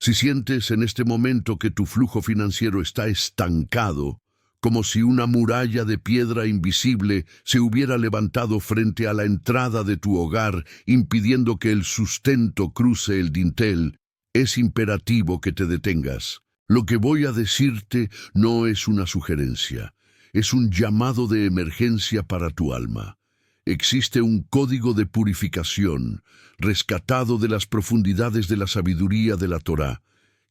Si sientes en este momento que tu flujo financiero está estancado, como si una muralla de piedra invisible se hubiera levantado frente a la entrada de tu hogar, impidiendo que el sustento cruce el dintel, es imperativo que te detengas. Lo que voy a decirte no es una sugerencia, es un llamado de emergencia para tu alma. Existe un código de purificación, rescatado de las profundidades de la sabiduría de la Torá,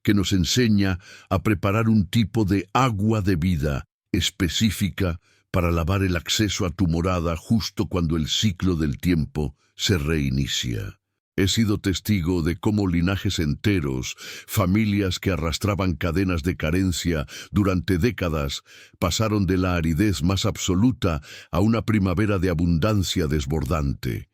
que nos enseña a preparar un tipo de agua de vida específica para lavar el acceso a tu morada justo cuando el ciclo del tiempo se reinicia. He sido testigo de cómo linajes enteros, familias que arrastraban cadenas de carencia durante décadas, pasaron de la aridez más absoluta a una primavera de abundancia desbordante.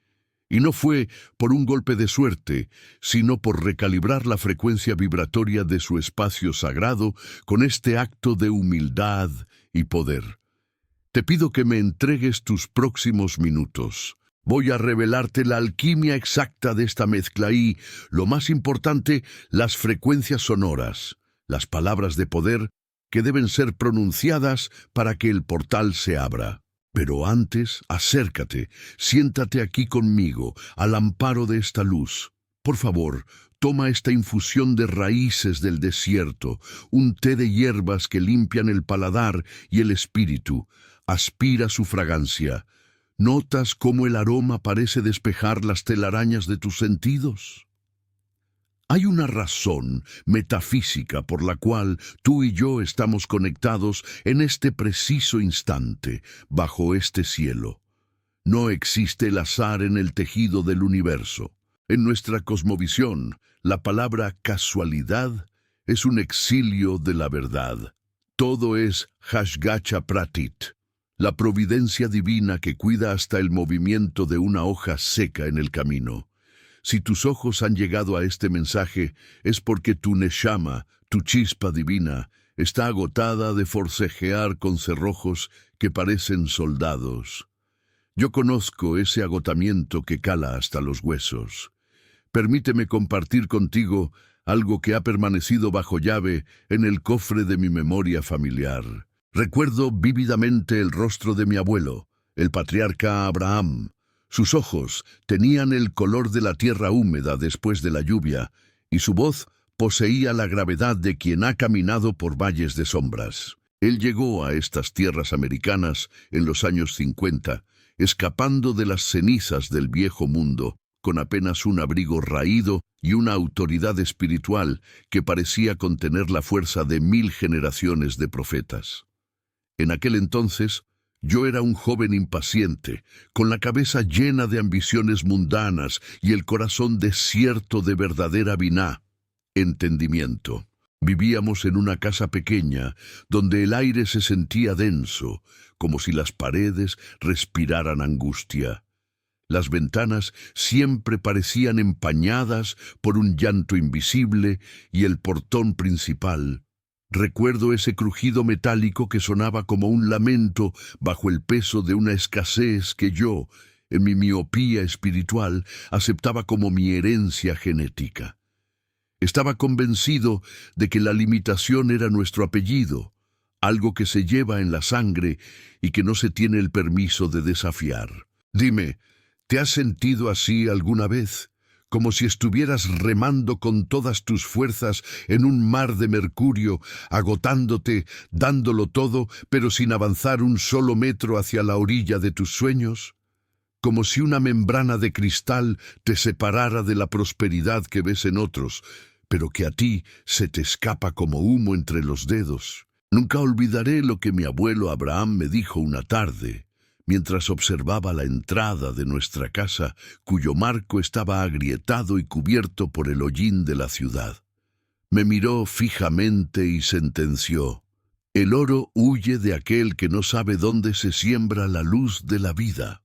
Y no fue por un golpe de suerte, sino por recalibrar la frecuencia vibratoria de su espacio sagrado con este acto de humildad y poder. Te pido que me entregues tus próximos minutos. Voy a revelarte la alquimia exacta de esta mezcla y, lo más importante, las frecuencias sonoras, las palabras de poder que deben ser pronunciadas para que el portal se abra. Pero antes, acércate, siéntate aquí conmigo, al amparo de esta luz. Por favor, toma esta infusión de raíces del desierto, un té de hierbas que limpian el paladar y el espíritu. Aspira su fragancia. ¿Notas cómo el aroma parece despejar las telarañas de tus sentidos? Hay una razón metafísica por la cual tú y yo estamos conectados en este preciso instante, bajo este cielo. No existe el azar en el tejido del universo. En nuestra cosmovisión, la palabra casualidad es un exilio de la verdad. Todo es Hashgacha Pratit, la providencia divina que cuida hasta el movimiento de una hoja seca en el camino. Si tus ojos han llegado a este mensaje, es porque tu neshama, tu chispa divina, está agotada de forcejear con cerrojos que parecen soldados. Yo conozco ese agotamiento que cala hasta los huesos. Permíteme compartir contigo algo que ha permanecido bajo llave en el cofre de mi memoria familiar. Recuerdo vívidamente el rostro de mi abuelo, el patriarca Abraham. Sus ojos tenían el color de la tierra húmeda después de la lluvia, y su voz poseía la gravedad de quien ha caminado por valles de sombras. Él llegó a estas tierras americanas en los años 50, escapando de las cenizas del viejo mundo, con apenas un abrigo raído y una autoridad espiritual que parecía contener la fuerza de 1000 generaciones de profetas. En aquel entonces, yo era un joven impaciente, con la cabeza llena de ambiciones mundanas y el corazón desierto de verdadera biná, entendimiento. Vivíamos en una casa pequeña, donde el aire se sentía denso, como si las paredes respiraran angustia. Las ventanas siempre parecían empañadas por un llanto invisible y el portón principal. Recuerdo ese crujido metálico que sonaba como un lamento bajo el peso de una escasez que yo, en mi miopía espiritual, aceptaba como mi herencia genética. Estaba convencido de que la limitación era nuestro apellido, algo que se lleva en la sangre y que no se tiene el permiso de desafiar. Dime, ¿te has sentido así alguna vez? Como si estuvieras remando con todas tus fuerzas en un mar de mercurio, agotándote, dándolo todo, pero sin avanzar un solo metro hacia la orilla de tus sueños. Como si una membrana de cristal te separara de la prosperidad que ves en otros, pero que a ti se te escapa como humo entre los dedos. Nunca olvidaré lo que mi abuelo Abraham me dijo una tarde, mientras observaba la entrada de nuestra casa, cuyo marco estaba agrietado y cubierto por el hollín de la ciudad. Me miró fijamente y sentenció: el oro huye de aquel que no sabe dónde se siembra la luz de la vida.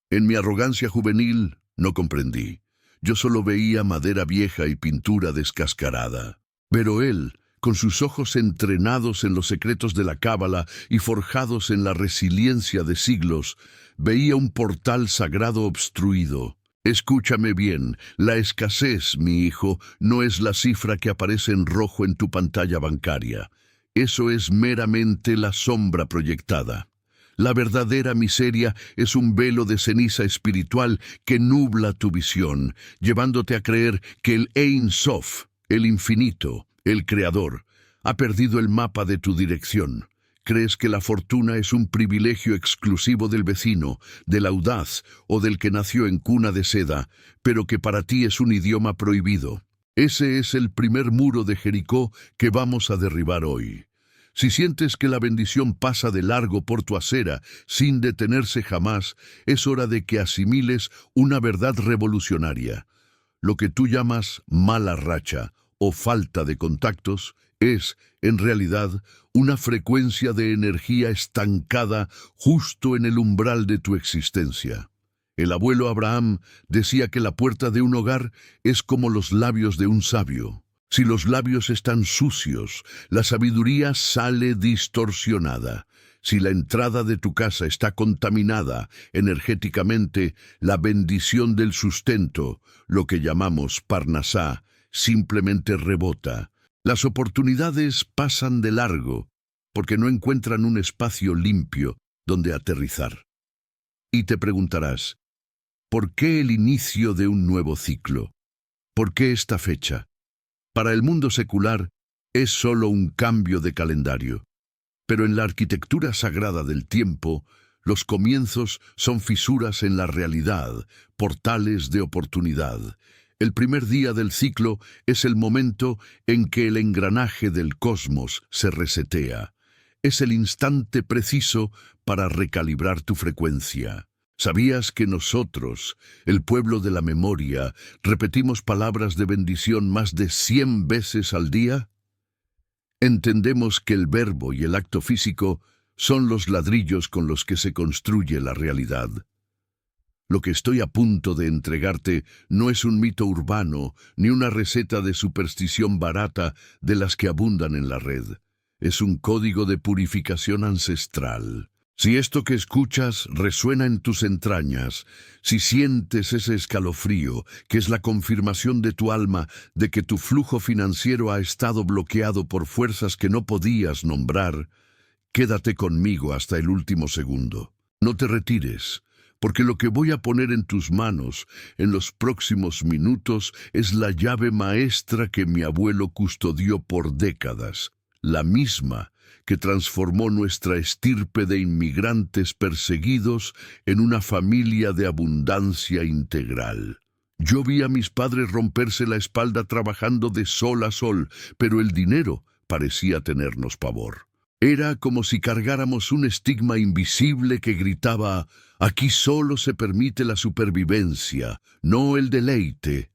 En mi arrogancia juvenil no comprendí. Yo solo veía madera vieja y pintura descascarada. Pero él, con sus ojos entrenados en los secretos de la cábala y forjados en la resiliencia de siglos, veía un portal sagrado obstruido, Escúchame bien, la escasez, mi hijo, no es la cifra que aparece en rojo en tu pantalla bancaria. Eso es meramente la sombra proyectada. La verdadera miseria es un velo de ceniza espiritual que nubla tu visión, llevándote a creer que el Ein Sof, el infinito, el creador, ha perdido el mapa de tu dirección. Crees que la fortuna es un privilegio exclusivo del vecino, del audaz o del que nació en cuna de seda, pero que para ti es un idioma prohibido. Ese es el primer muro de Jericó que vamos a derribar hoy. Si sientes que la bendición pasa de largo por tu acera sin detenerse jamás, es hora de que asimiles una verdad revolucionaria. Lo que tú llamas mala racha o falta de contactos es, en realidad, una frecuencia de energía estancada justo en el umbral de tu existencia. El abuelo Abraham decía que la puerta de un hogar es como los labios de un sabio. Si los labios están sucios, la sabiduría sale distorsionada. Si la entrada de tu casa está contaminada energéticamente, la bendición del sustento, lo que llamamos parnasá, simplemente rebota. Las oportunidades pasan de largo porque no encuentran un espacio limpio donde aterrizar. Y te preguntarás, ¿por qué el inicio de un nuevo ciclo? ¿Por qué esta fecha? Para el mundo secular es solo un cambio de calendario, pero en la arquitectura sagrada del tiempo, los comienzos son fisuras en la realidad, portales de oportunidad. El primer día del ciclo es el momento en que el engranaje del cosmos se resetea. Es el instante preciso para recalibrar tu frecuencia. ¿Sabías que nosotros, el pueblo de la memoria, repetimos palabras de bendición más de 100 veces al día? Entendemos que el verbo y el acto físico son los ladrillos con los que se construye la realidad. Lo que estoy a punto de entregarte no es un mito urbano ni una receta de superstición barata de las que abundan en la red. Es un código de purificación ancestral. Si esto que escuchas resuena en tus entrañas, si sientes ese escalofrío, que es la confirmación de tu alma de que tu flujo financiero ha estado bloqueado por fuerzas que no podías nombrar, quédate conmigo hasta el último segundo. No te retires, porque lo que voy a poner en tus manos en los próximos minutos es la llave maestra que mi abuelo custodió por décadas, la misma que transformó nuestra estirpe de inmigrantes perseguidos en una familia de abundancia integral. Yo vi a mis padres romperse la espalda trabajando de sol a sol, pero el dinero parecía tenernos pavor. Era como si cargáramos un estigma invisible que gritaba: aquí solo se permite la supervivencia, no el deleite.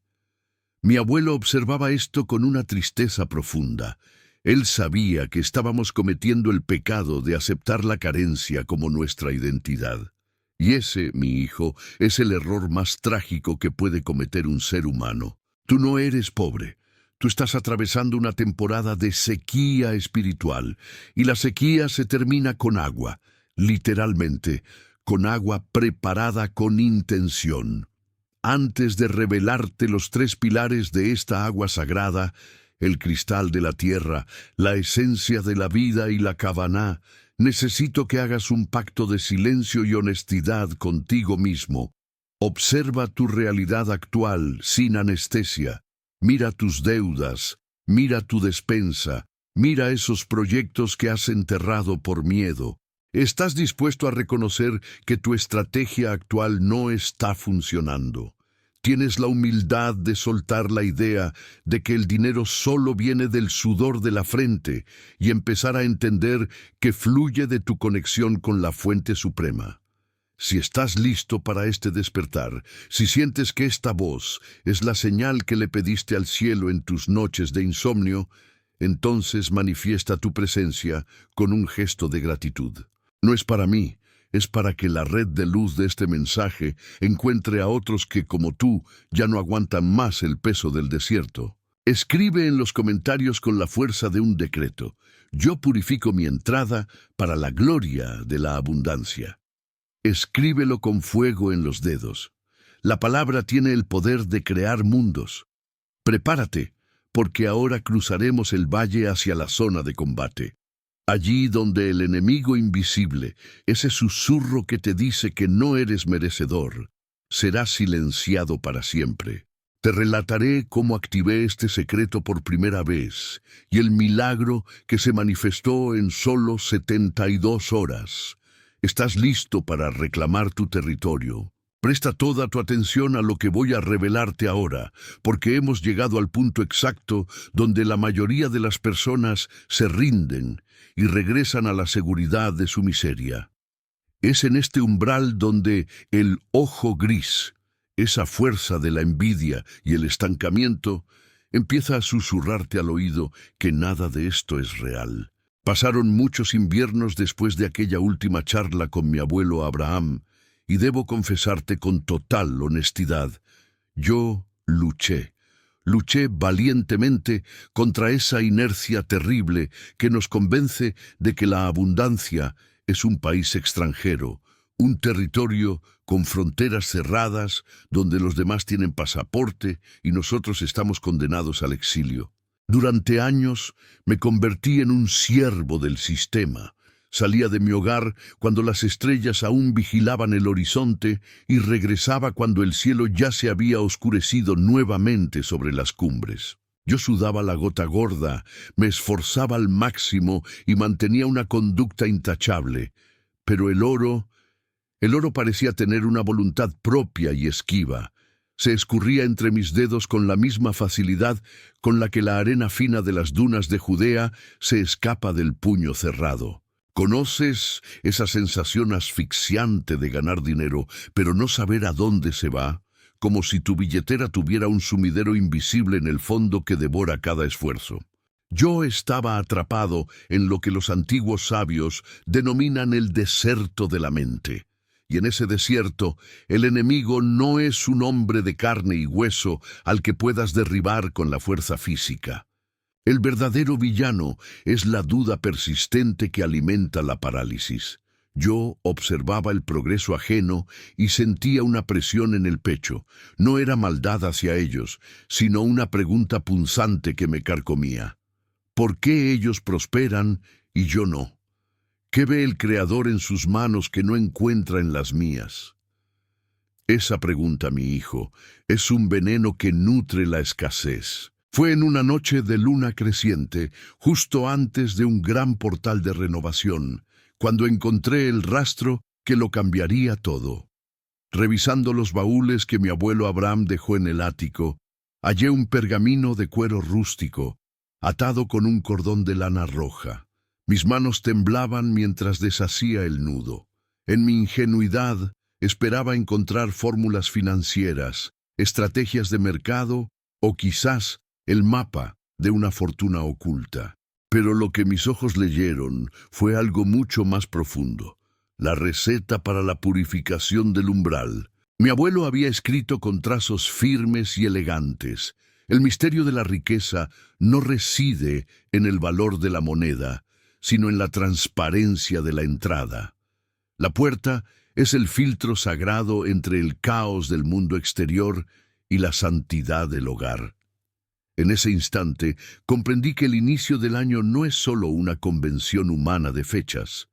Mi abuelo observaba esto con una tristeza profunda. Él sabía que estábamos cometiendo el pecado de aceptar la carencia como nuestra identidad. Y ese, mi hijo, es el error más trágico que puede cometer un ser humano. Tú no eres pobre. Tú estás atravesando una temporada de sequía espiritual, y la sequía se termina con agua, literalmente, con agua preparada con intención. Antes de revelarte los 3 pilares de esta agua sagrada, el cristal de la tierra, la esencia de la vida y la kavaná, necesito que hagas un pacto de silencio y honestidad contigo mismo. Observa tu realidad actual sin anestesia. Mira tus deudas, mira tu despensa, mira esos proyectos que has enterrado por miedo. ¿Estás dispuesto a reconocer que tu estrategia actual no está funcionando? ¿Tienes la humildad de soltar la idea de que el dinero solo viene del sudor de la frente y empezar a entender que fluye de tu conexión con la fuente suprema? Si estás listo para este despertar, si sientes que esta voz es la señal que le pediste al cielo en tus noches de insomnio, entonces manifiesta tu presencia con un gesto de gratitud. No es para mí, es para que la red de luz de este mensaje encuentre a otros que, como tú, ya no aguantan más el peso del desierto. Escribe en los comentarios con la fuerza de un decreto: yo purifico mi entrada para la gloria de la abundancia. Escríbelo con fuego en los dedos. La palabra tiene el poder de crear mundos. Prepárate, porque ahora cruzaremos el valle hacia la zona de combate. Allí donde el enemigo invisible, ese susurro que te dice que no eres merecedor, será silenciado para siempre. Te relataré cómo activé este secreto por primera vez y el milagro que se manifestó en solo 72 horas. ¿Estás listo para reclamar tu territorio? Presta toda tu atención a lo que voy a revelarte ahora, porque hemos llegado al punto exacto donde la mayoría de las personas se rinden y regresan a la seguridad de su miseria. Es en este umbral donde el ojo gris, esa fuerza de la envidia y el estancamiento, empieza a susurrarte al oído que nada de esto es real. Pasaron muchos inviernos después de aquella última charla con mi abuelo Abraham, y debo confesarte con total honestidad, yo luché valientemente contra esa inercia terrible que nos convence de que la abundancia es un país extranjero, un territorio con fronteras cerradas donde los demás tienen pasaporte y nosotros estamos condenados al exilio. Durante años me convertí en un siervo del sistema. Salía de mi hogar cuando las estrellas aún vigilaban el horizonte y regresaba cuando el cielo ya se había oscurecido nuevamente sobre las cumbres. Yo sudaba la gota gorda, me esforzaba al máximo y mantenía una conducta intachable, pero el oro parecía tener una voluntad propia y esquiva. Se escurría entre mis dedos con la misma facilidad con la que la arena fina de las dunas de Judea se escapa del puño cerrado. ¿Conoces esa sensación asfixiante de ganar dinero, pero no saber a dónde se va? Como si tu billetera tuviera un sumidero invisible en el fondo que devora cada esfuerzo. Yo estaba atrapado en lo que los antiguos sabios denominan el desierto de la mente. Y en ese desierto, el enemigo no es un hombre de carne y hueso al que puedas derribar con la fuerza física. El verdadero villano es la duda persistente que alimenta la parálisis. Yo observaba el progreso ajeno y sentía una presión en el pecho. No era maldad hacia ellos, sino una pregunta punzante que me carcomía. ¿Por qué ellos prosperan y yo no? ¿Qué ve el Creador en sus manos que no encuentra en las mías? Esa pregunta, mi hijo, es un veneno que nutre la escasez. Fue en una noche de luna creciente, justo antes de un gran portal de renovación, cuando encontré el rastro que lo cambiaría todo. Revisando los baúles que mi abuelo Abraham dejó en el ático, hallé un pergamino de cuero rústico, atado con un cordón de lana roja. Mis manos temblaban mientras deshacía el nudo. En mi ingenuidad, esperaba encontrar fórmulas financieras, estrategias de mercado o quizás el mapa de una fortuna oculta. Pero lo que mis ojos leyeron fue algo mucho más profundo. La receta para la purificación del umbral. Mi abuelo había escrito con trazos firmes y elegantes. El misterio de la riqueza no reside en el valor de la moneda, sino en la transparencia de la entrada. La puerta es el filtro sagrado entre el caos del mundo exterior y la santidad del hogar. En ese instante, comprendí que el inicio del año no es solo una convención humana de fechas.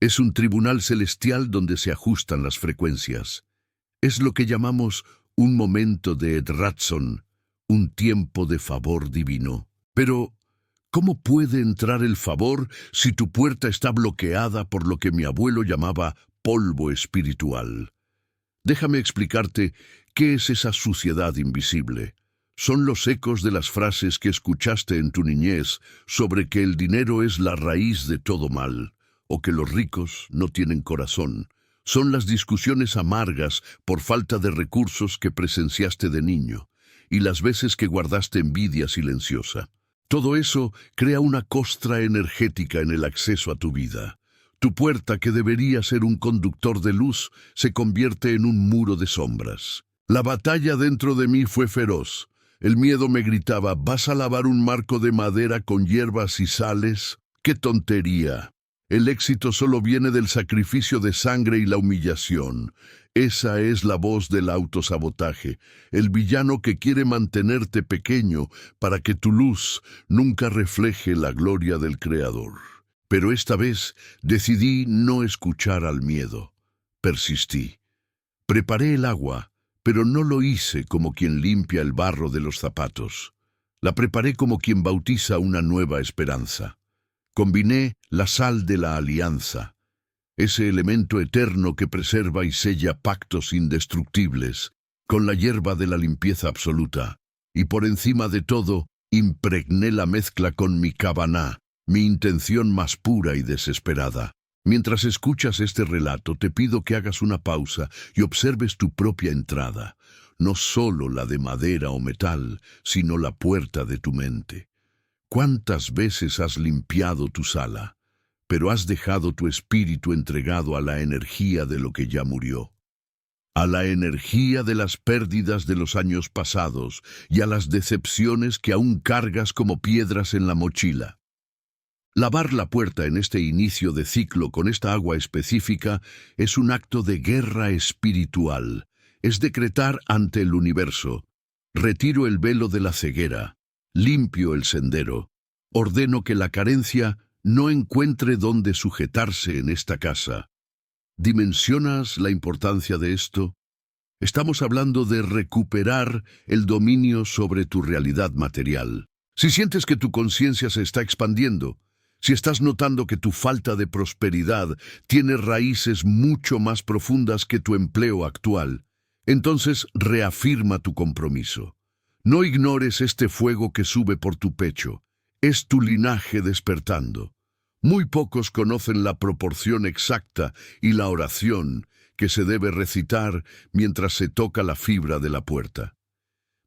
Es un tribunal celestial donde se ajustan las frecuencias. Es lo que llamamos un momento de Edratzon, un tiempo de favor divino. Pero, ¿cómo puede entrar el favor si tu puerta está bloqueada por lo que mi abuelo llamaba polvo espiritual? Déjame explicarte qué es esa suciedad invisible. Son los ecos de las frases que escuchaste en tu niñez sobre que el dinero es la raíz de todo mal, o que los ricos no tienen corazón. Son las discusiones amargas por falta de recursos que presenciaste de niño, y las veces que guardaste envidia silenciosa. Todo eso crea una costra energética en el acceso a tu vida. Tu puerta, que debería ser un conductor de luz, se convierte en un muro de sombras. La batalla dentro de mí fue feroz. El miedo me gritaba, ¿vas a lavar un marco de madera con hierbas y sales? ¡Qué tontería! El éxito solo viene del sacrificio de sangre y la humillación. Esa es la voz del autosabotaje, el villano que quiere mantenerte pequeño para que tu luz nunca refleje la gloria del Creador. Pero esta vez decidí no escuchar al miedo. Persistí. Preparé el agua, pero no lo hice como quien limpia el barro de los zapatos. La preparé como quien bautiza una nueva esperanza. Combiné la sal de la alianza, ese elemento eterno que preserva y sella pactos indestructibles, con la hierba de la limpieza absoluta, y por encima de todo, impregné la mezcla con mi kavaná, mi intención más pura y desesperada. Mientras escuchas este relato, te pido que hagas una pausa y observes tu propia entrada, no solo la de madera o metal, sino la puerta de tu mente. ¿Cuántas veces has limpiado tu sala, pero has dejado tu espíritu entregado a la energía de lo que ya murió? A la energía de las pérdidas de los años pasados y a las decepciones que aún cargas como piedras en la mochila. Lavar la puerta en este inicio de ciclo con esta agua específica es un acto de guerra espiritual. Es decretar ante el universo: retiro el velo de la ceguera, limpio el sendero, ordeno que la carencia no encuentre dónde sujetarse en esta casa. ¿Dimensionas la importancia de esto? Estamos hablando de recuperar el dominio sobre tu realidad material. Si sientes que tu conciencia se está expandiendo, si estás notando que tu falta de prosperidad tiene raíces mucho más profundas que tu empleo actual, entonces reafirma tu compromiso. No ignores este fuego que sube por tu pecho. Es tu linaje despertando. Muy pocos conocen la proporción exacta y la oración que se debe recitar mientras se toca la fibra de la puerta.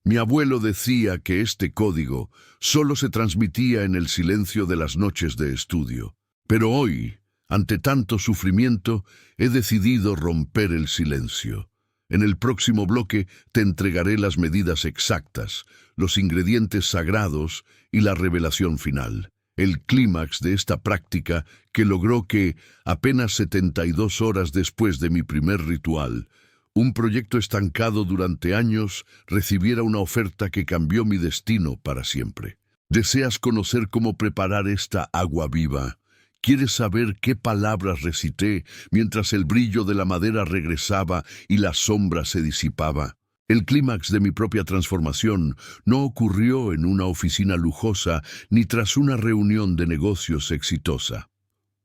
Mi abuelo decía que este código solo se transmitía en el silencio de las noches de estudio. Pero hoy, ante tanto sufrimiento, he decidido romper el silencio. En el próximo bloque te entregaré las medidas exactas, los ingredientes sagrados y la revelación final. El clímax de esta práctica que logró que, apenas 72 horas después de mi primer ritual, un proyecto estancado durante años recibiera una oferta que cambió mi destino para siempre. ¿Deseas conocer cómo preparar esta agua viva? ¿Quieres saber qué palabras recité mientras el brillo de la madera regresaba y la sombra se disipaba? El clímax de mi propia transformación no ocurrió en una oficina lujosa ni tras una reunión de negocios exitosa.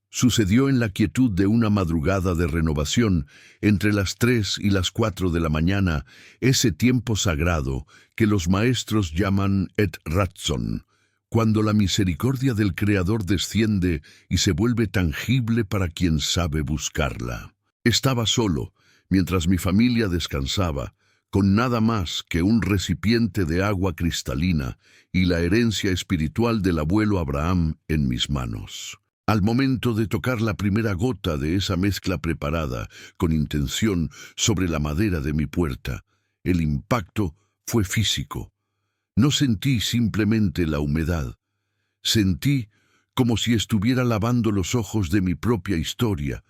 Sucedió en la quietud de una madrugada de renovación, entre las 3 y las 4 de la mañana, ese tiempo sagrado que los maestros llaman et ratzon, cuando la misericordia del Creador desciende y se vuelve tangible para quien sabe buscarla. Estaba solo, mientras mi familia descansaba, con nada más que un recipiente de agua cristalina y la herencia espiritual del abuelo Abraham en mis manos. Al momento de tocar la primera gota de esa mezcla preparada con intención sobre la madera de mi puerta, el impacto fue físico. No sentí simplemente la humedad. Sentí como si estuviera lavando los ojos de mi propia historia,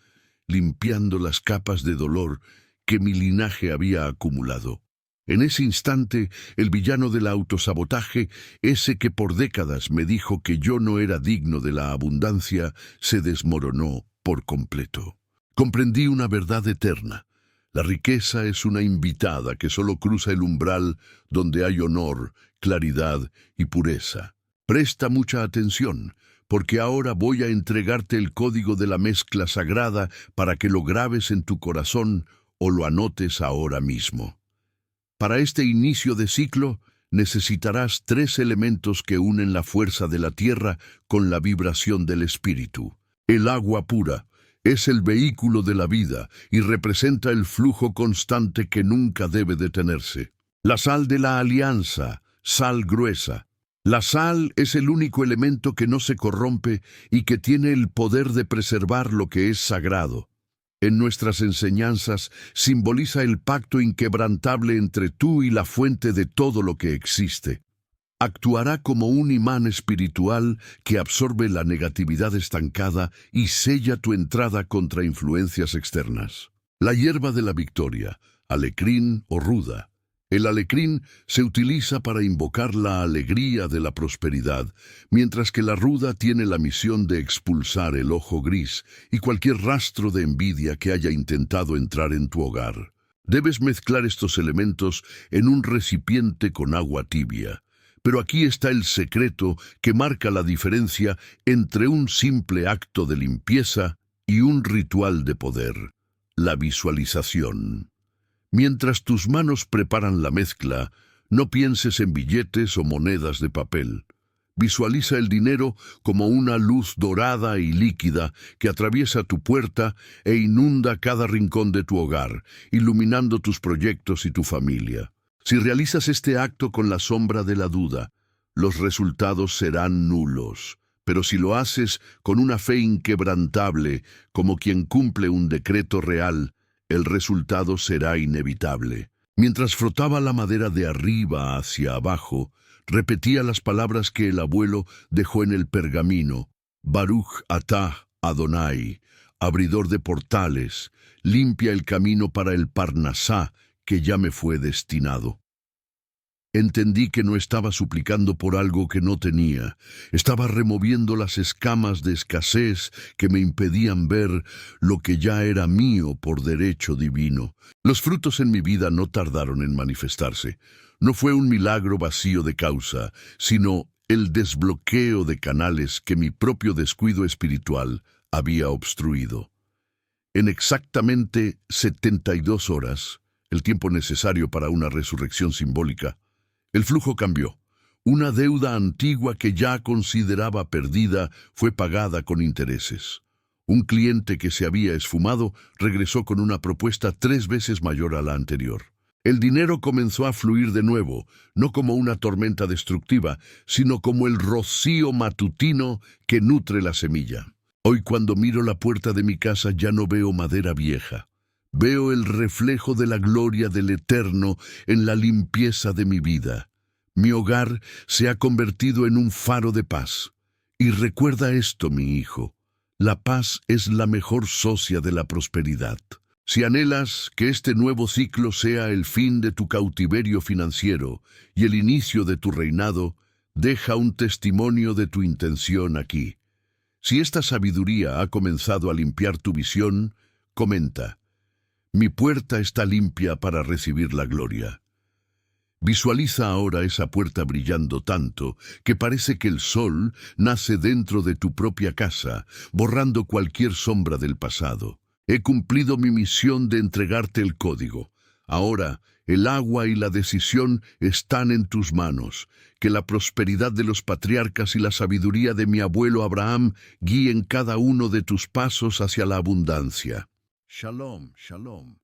limpiando las capas de dolor que mi linaje había acumulado. En ese instante, el villano del autosabotaje, ese que por décadas me dijo que yo no era digno de la abundancia, se desmoronó por completo. Comprendí una verdad eterna. La riqueza es una invitada que solo cruza el umbral donde hay honor, claridad y pureza. Presta mucha atención, porque ahora voy a entregarte el código de la mezcla sagrada para que lo grabes en tu corazón o lo anotes ahora mismo. Para este inicio de ciclo, necesitarás 3 elementos que unen la fuerza de la tierra con la vibración del espíritu. El agua pura es el vehículo de la vida y representa el flujo constante que nunca debe detenerse. La sal de la alianza, sal gruesa. La sal es el único elemento que no se corrompe y que tiene el poder de preservar lo que es sagrado. En nuestras enseñanzas simboliza el pacto inquebrantable entre tú y la fuente de todo lo que existe. Actuará como un imán espiritual que absorbe la negatividad estancada y sella tu entrada contra influencias externas. La hierba de la victoria, alecrín o ruda. El alecrín se utiliza para invocar la alegría de la prosperidad, mientras que la ruda tiene la misión de expulsar el ojo gris y cualquier rastro de envidia que haya intentado entrar en tu hogar. Debes mezclar estos elementos en un recipiente con agua tibia. Pero aquí está el secreto que marca la diferencia entre un simple acto de limpieza y un ritual de poder: la visualización. Mientras tus manos preparan la mezcla, no pienses en billetes o monedas de papel. Visualiza el dinero como una luz dorada y líquida que atraviesa tu puerta e inunda cada rincón de tu hogar, iluminando tus proyectos y tu familia. Si realizas este acto con la sombra de la duda, los resultados serán nulos. Pero si lo haces con una fe inquebrantable, como quien cumple un decreto real, el resultado será inevitable. Mientras frotaba la madera de arriba hacia abajo, repetía las palabras que el abuelo dejó en el pergamino: Baruch atah Adonai, abridor de portales, limpia el camino para el Parnasá que ya me fue destinado. Entendí que no estaba suplicando por algo que no tenía. Estaba removiendo las escamas de escasez que me impedían ver lo que ya era mío por derecho divino. Los frutos en mi vida no tardaron en manifestarse. No fue un milagro vacío de causa, sino el desbloqueo de canales que mi propio descuido espiritual había obstruido. En exactamente 72 horas, el tiempo necesario para una resurrección simbólica, el flujo cambió. Una deuda antigua que ya consideraba perdida fue pagada con intereses. Un cliente que se había esfumado regresó con una propuesta 3 veces mayor a la anterior. El dinero comenzó a fluir de nuevo, no como una tormenta destructiva, sino como el rocío matutino que nutre la semilla. Hoy, cuando miro la puerta de mi casa, ya no veo madera vieja. Veo el reflejo de la gloria del Eterno en la limpieza de mi vida. Mi hogar se ha convertido en un faro de paz. Y recuerda esto, mi hijo: la paz es la mejor socia de la prosperidad. Si anhelas que este nuevo ciclo sea el fin de tu cautiverio financiero y el inicio de tu reinado, deja un testimonio de tu intención aquí. Si esta sabiduría ha comenzado a limpiar tu visión, comenta: mi puerta está limpia para recibir la gloria. Visualiza ahora esa puerta brillando tanto que parece que el sol nace dentro de tu propia casa, borrando cualquier sombra del pasado. He cumplido mi misión de entregarte el código. Ahora, el agua y la decisión están en tus manos. Que la prosperidad de los patriarcas y la sabiduría de mi abuelo Abraham guíen cada uno de tus pasos hacia la abundancia. Shalom, shalom.